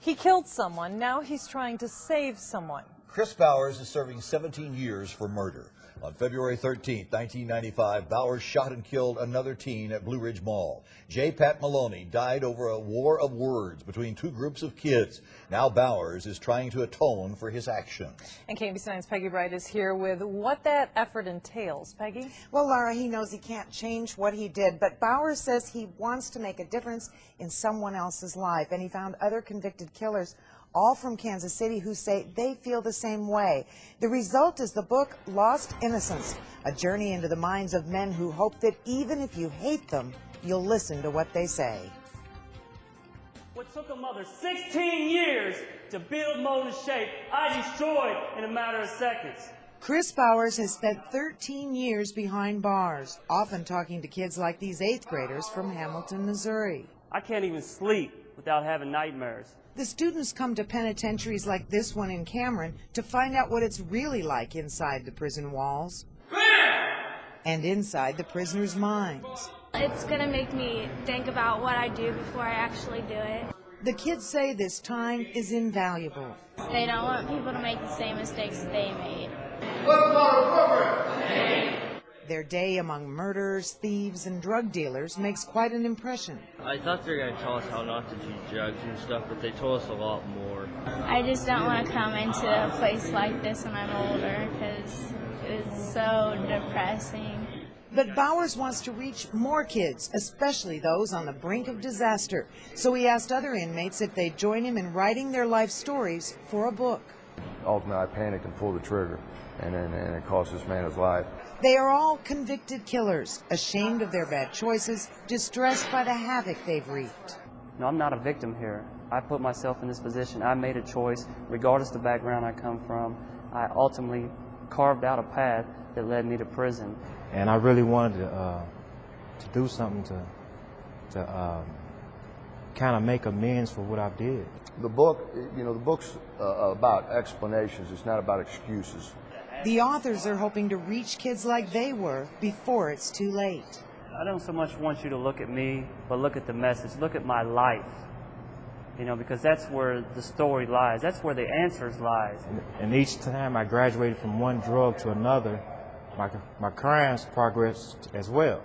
He killed someone. Now he's trying to save someone. Chris Bowers is serving 17 years for murder. On February 13, 1995, Bowers shot and killed another teen at Blue Ridge Mall. J. Pat Maloney died over a war of words between two groups of kids. Now Bowers is trying to atone for his actions. And KBC9's Peggy Bright is here with what that effort entails. Peggy? Well, Laura, he knows he can't change what he did, but Bowers says he wants to make a difference in someone else's life, and he found other convicted killers, all from Kansas City, who say they feel the same way. The result is the book Lost Innocence, a journey into the minds of men who hope that even if you hate them, you'll listen to what they say. What took a mother 16 years to build, mold, and shape, I destroyed in a matter of seconds. Chris Bowers has spent 13 years behind bars, often talking to kids like these 8th graders from Hamilton, Missouri. I can't even sleep without having nightmares. The students come to penitentiaries like this one in Cameron to find out what it's really like inside the prison walls and inside the prisoners' minds. It's going to make me think about what I do before I actually do it. The kids say this time is invaluable. They don't want people to make the same mistakes that they made. What's our program? Their day among murderers, thieves, and drug dealers makes quite an impression. I thought they were going to tell us how not to do drugs and stuff, but they told us a lot more. I just don't want to come into a place like this when I'm older because it's so depressing. But Bowers wants to reach more kids, especially those on the brink of disaster. So he asked other inmates if they'd join him in writing their life stories for a book. Ultimately, I panicked and pulled the trigger, and it cost this man his life. They are all convicted killers, ashamed of their bad choices, distressed by the havoc they've wreaked. No, I'm not a victim here. I put myself in this position. I made a choice, regardless of the background I come from. I ultimately carved out a path that led me to prison. And I really wanted to do something to kind of make amends for what I did. The book, the book's about explanations. It's not about excuses. The authors are hoping to reach kids like they were before it's too late. I don't so much want you to look at me, but look at the message. Look at my life, because that's where the story lies. That's where the answers lies. And each time I graduated from one drug to another, my crimes progressed as well.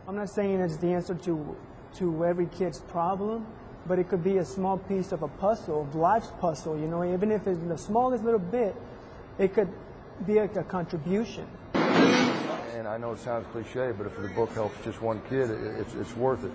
I'm not saying it's the answer to every kid's problem, but it could be a small piece of a puzzle, of life's puzzle, even if it's the smallest little bit, it could be a contribution. And I know it sounds cliche, but if the book helps just one kid, it's worth it.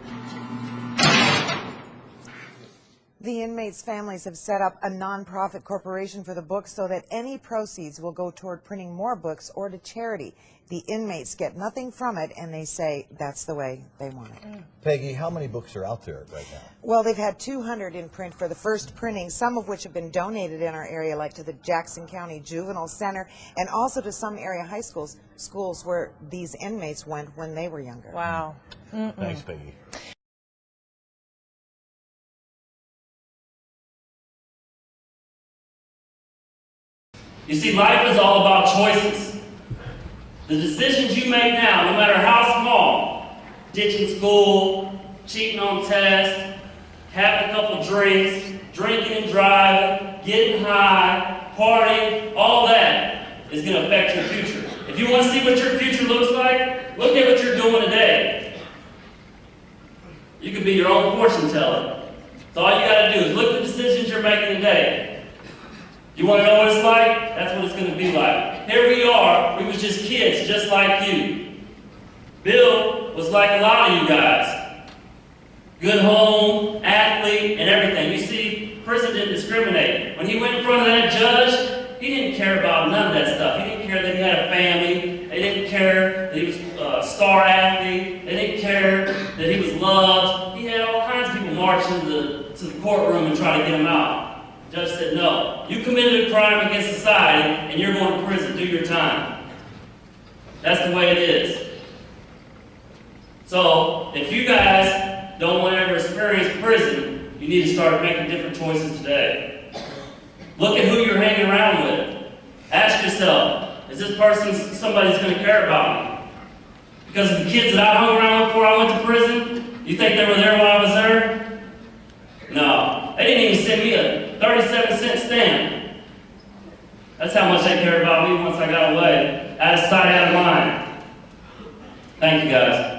The inmates' families have set up a non-profit corporation for the book so that any proceeds will go toward printing more books or to charity. The inmates get nothing from it, and they say that's the way they want it. Peggy, how many books are out there right now? Well, they've had 200 in print for the first printing, some of which have been donated in our area, like to the Jackson County Juvenile Center, and also to some area high schools where these inmates went when they were younger. Wow. Thanks, Peggy. You see, life is all about choices. The decisions you make now, no matter how small, ditching school, cheating on tests, having a couple drinks, drinking and driving, getting high, partying, all that is going to affect your future. If you want to see what your future looks like, look at what you're doing today. You could be your own fortune teller. So all you got to do is look at the decisions you're making today. You want to know what it's like? That's what it's going to be like. Here we are. We was just kids, just like you. Bill was like a lot of you guys. Good home, athlete, and everything. You see, prison didn't discriminate. When he went in front of that judge, he didn't care about none of that stuff. He didn't care that he had a family. They didn't care that he was a star athlete. They didn't care that he was loved. He had all kinds of people marching to the courtroom and try to get him out. The judge said, no, you committed a crime against society and you're going to prison. Do your time. That's the way it is. So, if you guys don't want to ever experience prison, you need to start making different choices today. Look at who you're hanging around with. Ask yourself, is this person somebody who's going to care about me? Because of the kids that I hung around with before I went to prison, you think they were there while I was there? No. They didn't even sent me a 37-cent stamp. That's how much they cared about me once I got away. Out of sight, out of mind. Thank you, guys.